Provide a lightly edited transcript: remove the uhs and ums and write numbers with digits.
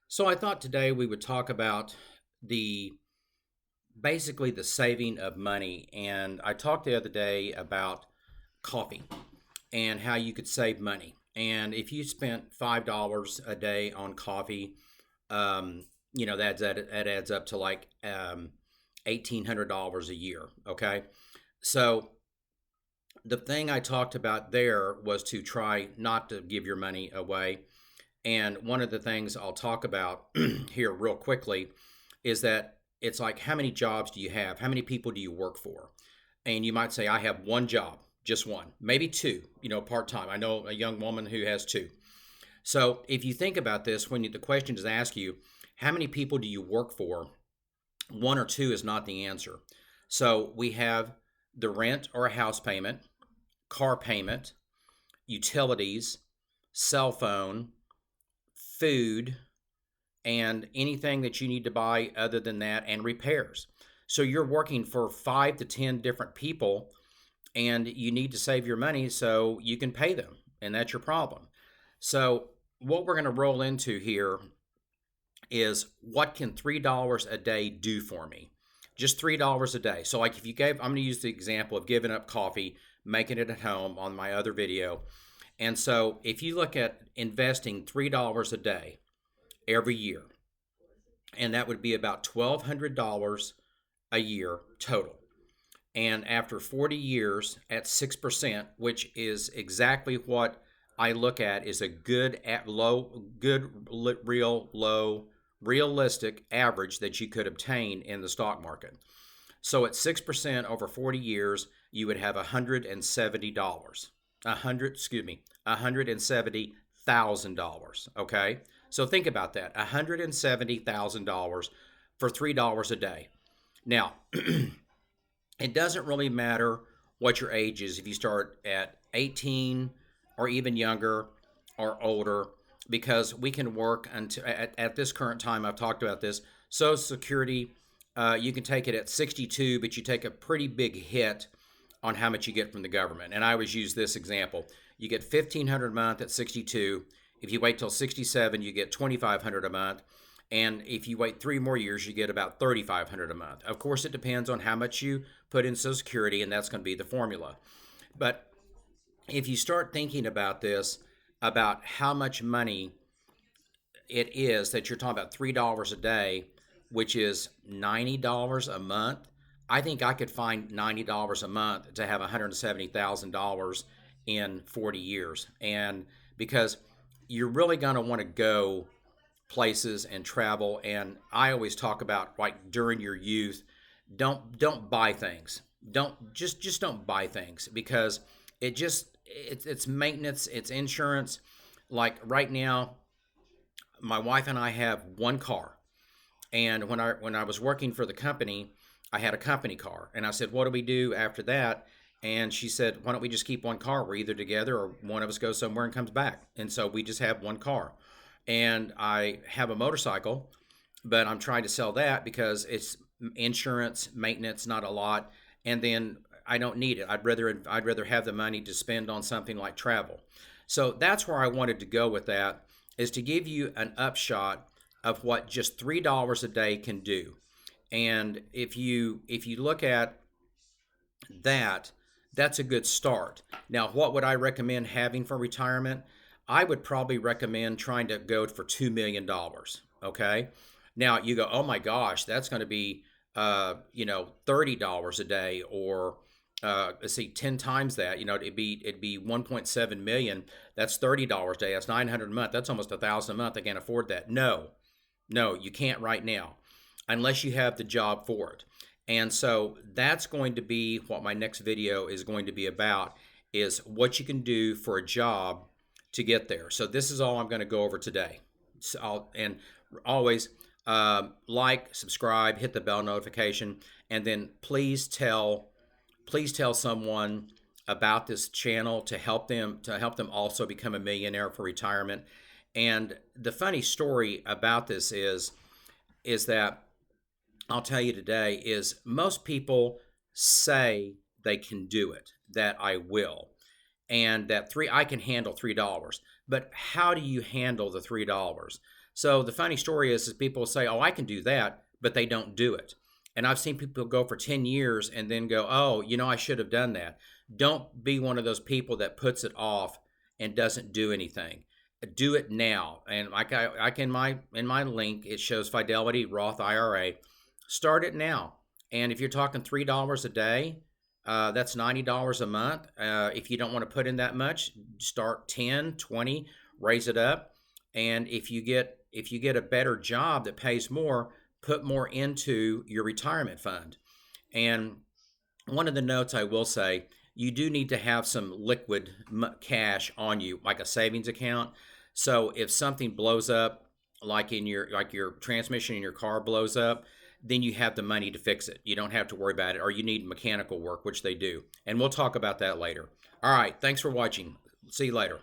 So I thought today we would talk about the basically the saving of money. And I talked the other day about coffee and how you could save money. And if you spent $5 a day on coffee, um, that adds up to like $1,800 a year. Okay, so the thing I talked about there was to try not to give your money away. And one of the things I'll talk about here real quickly is that it's like, how many jobs do you have? How many people do you work for? And you might say, I have one job, just one, maybe two, part time. I know a young woman who has two. So if you think about this, the question is asked you, how many people do you work for? One or two is not the answer. So we have the rent or a house payment, car payment, utilities, cell phone, food, and anything that you need to buy other than that, and repairs. So you're working for 5 to 10 different people, and you need to save your money so you can pay them, and that's your problem. So what we're going to roll into here is, what can $3 a day do for me? Just $3 a day. So like, if you gave, I'm going to use the example of giving up coffee, making it at home on my other video. And so if you look at investing $3 a day every year, and that would be about $1,200 a year total. And after 40 years at 6%, which is exactly what I look at is a good at low, good real low, realistic average that you could obtain in the stock market. So at 6% over 40 years, you would have $170. $170,000. Okay, so think about that. $170,000 for $3 a day. Now, it doesn't really matter what your age is if you start at 18 or even younger or older, because we can work until at this current time. I've talked about this. Social Security, you can take it at 62, but you take a pretty big hit on how much you get from the government. And I always use this example. You get $1,500 a month at 62. If you wait till 67, you get $2,500 a month. And if you wait 3 more years, you get about $3,500 a month. Of course, it depends on how much you put in Social Security, and that's going to be the formula. But if you start thinking about this, about how much money it is that you're talking about, $3 a day, which is $90 a month. I think I could find $90 a month to have $170,000 in 40 years. And because you're really going to want to go places and travel, and I always talk about, like, during your youth, don't buy things. Don't buy things, because it's maintenance, it's insurance. Like right now, my wife and I have one car. And when I was working for the company, I had a company car. And I said, what do we do after that? And she said, why don't we just keep one car? We're either together or one of us goes somewhere and comes back. And so we just have one car. And I have a motorcycle, but I'm trying to sell that because it's insurance, maintenance, not a lot. And then I don't need it. I'd rather have the money to spend on something like travel. So that's where I wanted to go with that, is to give you an upshot of what just $3 a day can do. And if you look at that, that's a good start. Now, what would I recommend having for retirement? I would probably recommend trying to go for $2 million. Okay. Now you go, oh my gosh, that's going to be $30 a day, or let's see, 10 times that. It'd be 1.7 million. That's $30 a day. That's 900 a month. That's almost 1,000 a month. I can't afford that. No, you can't right now, unless you have the job for it. And so that's going to be what my next video is going to be about, is what you can do for a job to get there. So this is all I'm going to go over today. And always like, subscribe, hit the bell notification, and then please tell someone about this channel to help them also become a millionaire for retirement. And the funny story about this is that I'll tell you today is, most people say they can do it, that I will, and that I can handle $3. But how do you handle the $3? So the funny story is people say, "Oh, I can do that," but they don't do it. And I've seen people go for 10 years and then go, "Oh, I should have done that." Don't be one of those people that puts it off and doesn't do anything. Do it now. And like I can in my link, it shows Fidelity Roth IRA. Start it now. And if you're talking $3 a day, that's $90 a month. If you don't want to put in that much, start 10, 20, raise it up. And if you get a better job that pays more, put more into your retirement fund. And one of the notes I will say, you do need to have some liquid cash on you, like a savings account. So if something blows up, like your transmission in your car blows up, then you have the money to fix it. You don't have to worry about it, or you need mechanical work, which they do. And we'll talk about that later. All right, thanks for watching. See you later.